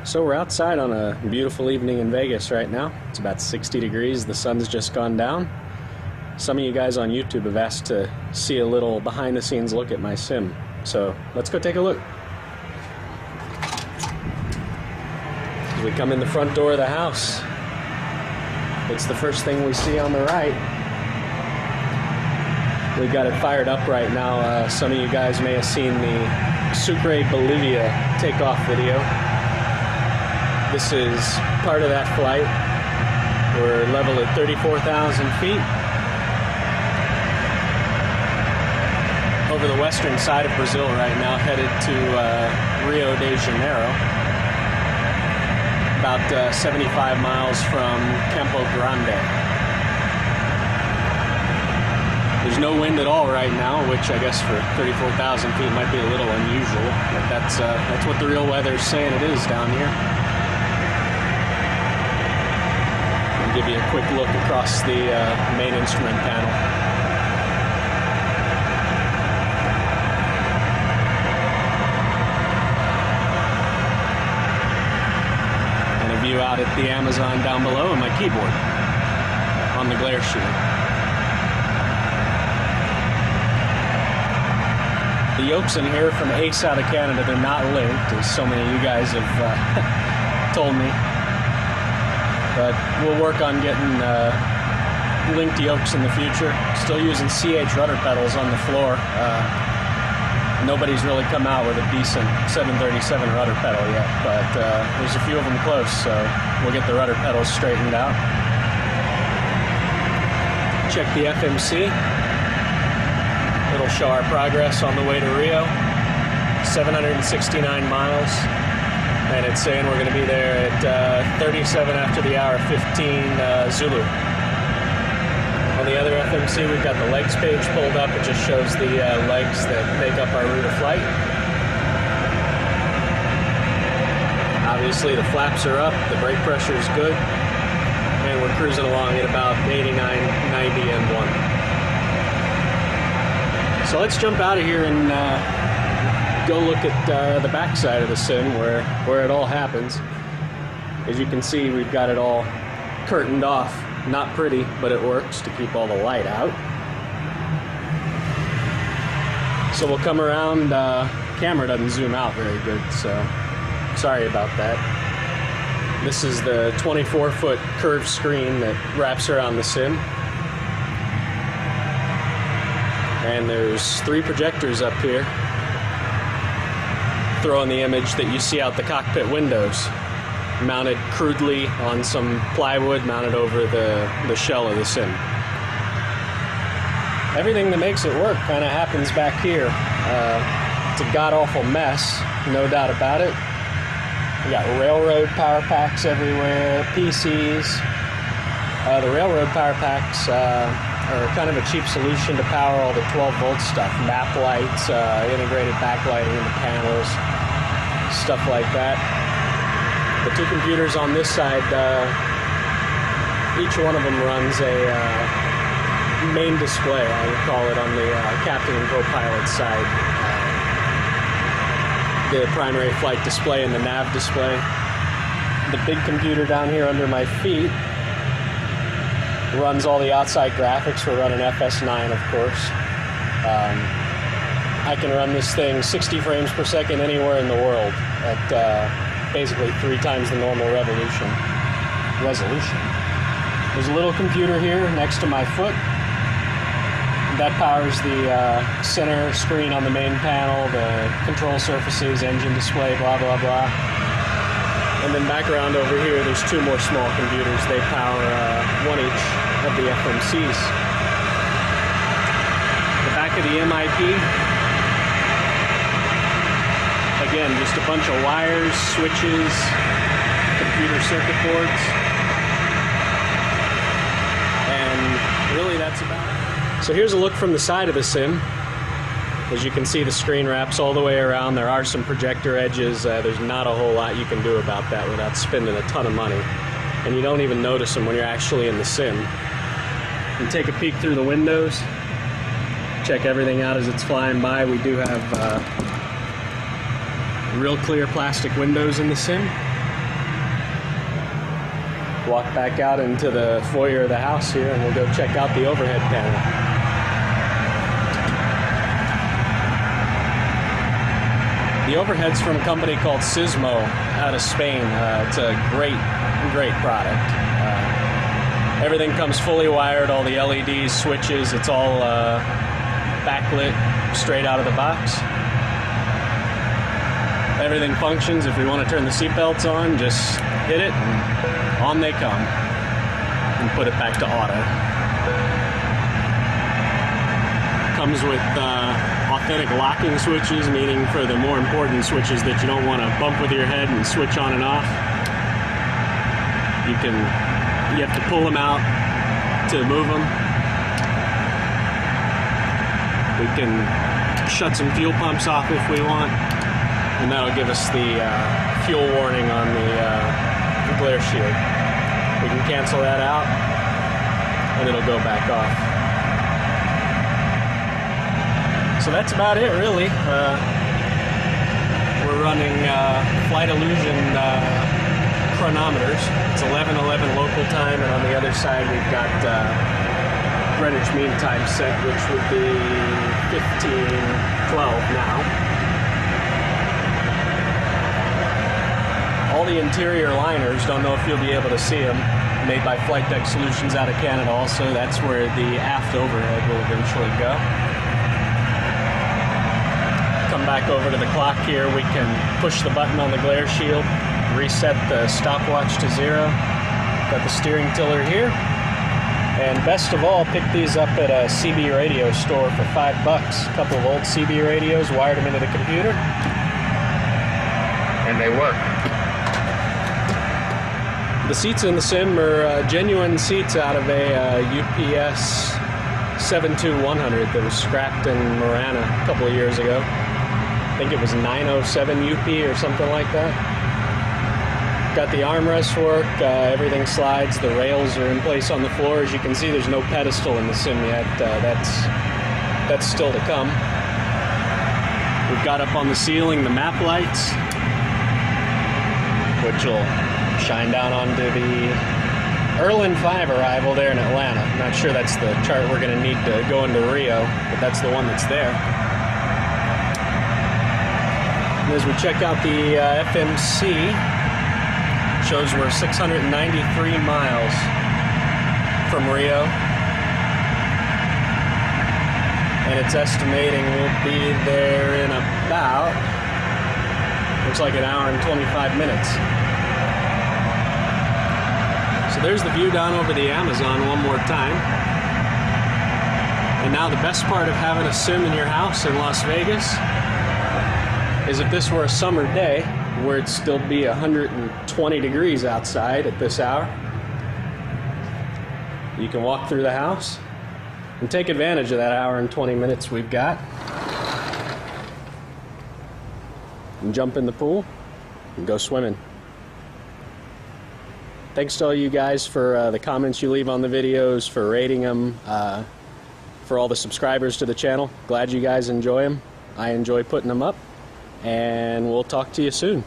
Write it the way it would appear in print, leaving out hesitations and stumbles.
So we're outside on a beautiful evening in Vegas right now. It's about 60 degrees, the sun's just gone down. Some of you guys on YouTube have asked to see a little behind the scenes look at my sim. So let's go take a look. As we come in the front door of the house, it's the first thing we see on the right. We've got it fired up right now. Some of you guys may have seen the Sucre, Bolivia takeoff video. This is part of that flight. We're level at 34,000 feet. Over the western side of Brazil right now, headed to Rio de Janeiro. About 75 miles from Campo Grande. There's no wind at all right now, which I guess for 34,000 feet might be a little unusual, but that's what the real weather's saying it is down here. I'll give you a quick look across the main instrument panel. And a view out at the Amazon down below and my keyboard on the glare shield. The yokes in here from Ace out of Canada, they're not linked, as so many of you guys have told me. But we'll work on getting linked yokes in the future. Still using CH rudder pedals on the floor. Nobody's really come out with a decent 737 rudder pedal yet, but there's a few of them close, so we'll get the rudder pedals straightened out. Check the FMC. It'll show our progress on the way to Rio. 769 miles. And it's saying we're going to be there at 37 after the hour 15 Zulu. On the other FMC, we've got the legs page pulled up. It just shows the legs that make up our route of flight. Obviously, the flaps are up. The brake pressure is good. And we're cruising along at about 89, 90, and 1. So let's jump out of here and go look at the back side of the sim where it all happens. As you can see, we've got it all curtained off. Not pretty, but it works to keep all the light out. So we'll come around. Camera doesn't zoom out very good, so sorry about that. This is the 24-foot curved screen that wraps around the sim. And there's 3 projectors up here throwing the image that you see out the cockpit windows, mounted crudely on some plywood mounted over the shell of the sim. Everything that makes it work kind of happens back here. It's a god-awful mess, no doubt about it. We got railroad power packs everywhere, PCs. The railroad power packs are kind of a cheap solution to power all the 12-volt stuff. Map lights, integrated backlighting in the panels, stuff like that. The 2 computers on this side, each one of them runs a main display, I would call it, on the captain and co-pilot side. The primary flight display and the nav display. The big computer down here under my feet runs all the outside graphics. We're running FS9, of course. I can run this thing 60 frames per second anywhere in the world at basically 3 times the normal resolution. There's a little computer here next to my foot. That powers the center screen on the main panel, the control surfaces, engine display, blah, blah, blah. And then back around over here, there's 2 more small computers. They power 1 each of the FMCs. The back of the MIP, again, just a bunch of wires, switches, computer circuit boards. And really that's about it. So here's a look from the side of the sim. As you can see, the screen wraps all the way around. There are some projector edges. There's not a whole lot you can do about that without spending a ton of money. And you don't even notice them when you're actually in the sim. You take a peek through the windows, check everything out as it's flying by. We do have real clear plastic windows in the sim. walk back out into the foyer of the house here, and we'll go check out the overhead panel. The overhead's from a company called Sismo out of Spain. It's a great product. Everything comes fully wired, all the LEDs, switches, it's all backlit straight out of the box. Everything functions. If we want to turn the seat belts on, just hit it and on they come. And put it back to auto. Comes with authentic locking switches, meaning for the more important switches that you don't want to bump with your head and switch on and off. You have to pull them out to move them. We can shut some fuel pumps off if we want, and that'll give us the fuel warning on the glare shield. We can cancel that out, and it'll go back off. So that's about it, really. We're running Flight Illusion chronometers. It's 11:11 local time, and on the other side we've got Greenwich Mean Time set, which would be 15:12 now. All the interior liners, don't know if you'll be able to see them, made by Flight Deck Solutions out of Canada also. That's where the aft overhead will eventually go. Come back over to the clock here. We can push the button on the glare shield, reset the stopwatch to 0. Got the steering tiller here. And best of all, pick these up at a CB radio store for $5. A couple of old CB radios, wired them into the computer, and they work. The seats in the sim are genuine seats out of a UPS 72100 that was scrapped in Marana a couple of years ago. I think it was 907 UP or something like that. Got the armrests work, everything slides, the rails are in place on the floor. As you can see, there's no pedestal in the sim yet. That's still to come. We've got up on the ceiling the map lights, which will shine down onto the Erlin 5 arrival there in Atlanta. I'm not sure that's the chart we're going to need to go into Rio, but that's the one that's there. And as we check out the FMC, shows we're 693 miles from Rio, and it's estimating we'll be there in about, looks like an hour and 25 minutes. So there's the view down over the Amazon one more time. And now the best part of having a sim in your house in Las Vegas is if this were a summer day, where it'd still be 120 degrees outside at this hour, you can walk through the house and take advantage of that hour and 20 minutes we've got, and jump in the pool and go swimming. Thanks to all you guys for the comments you leave on the videos, for rating them, for all the subscribers to the channel. Glad you guys enjoy them. I enjoy putting them up. And we'll talk to you soon.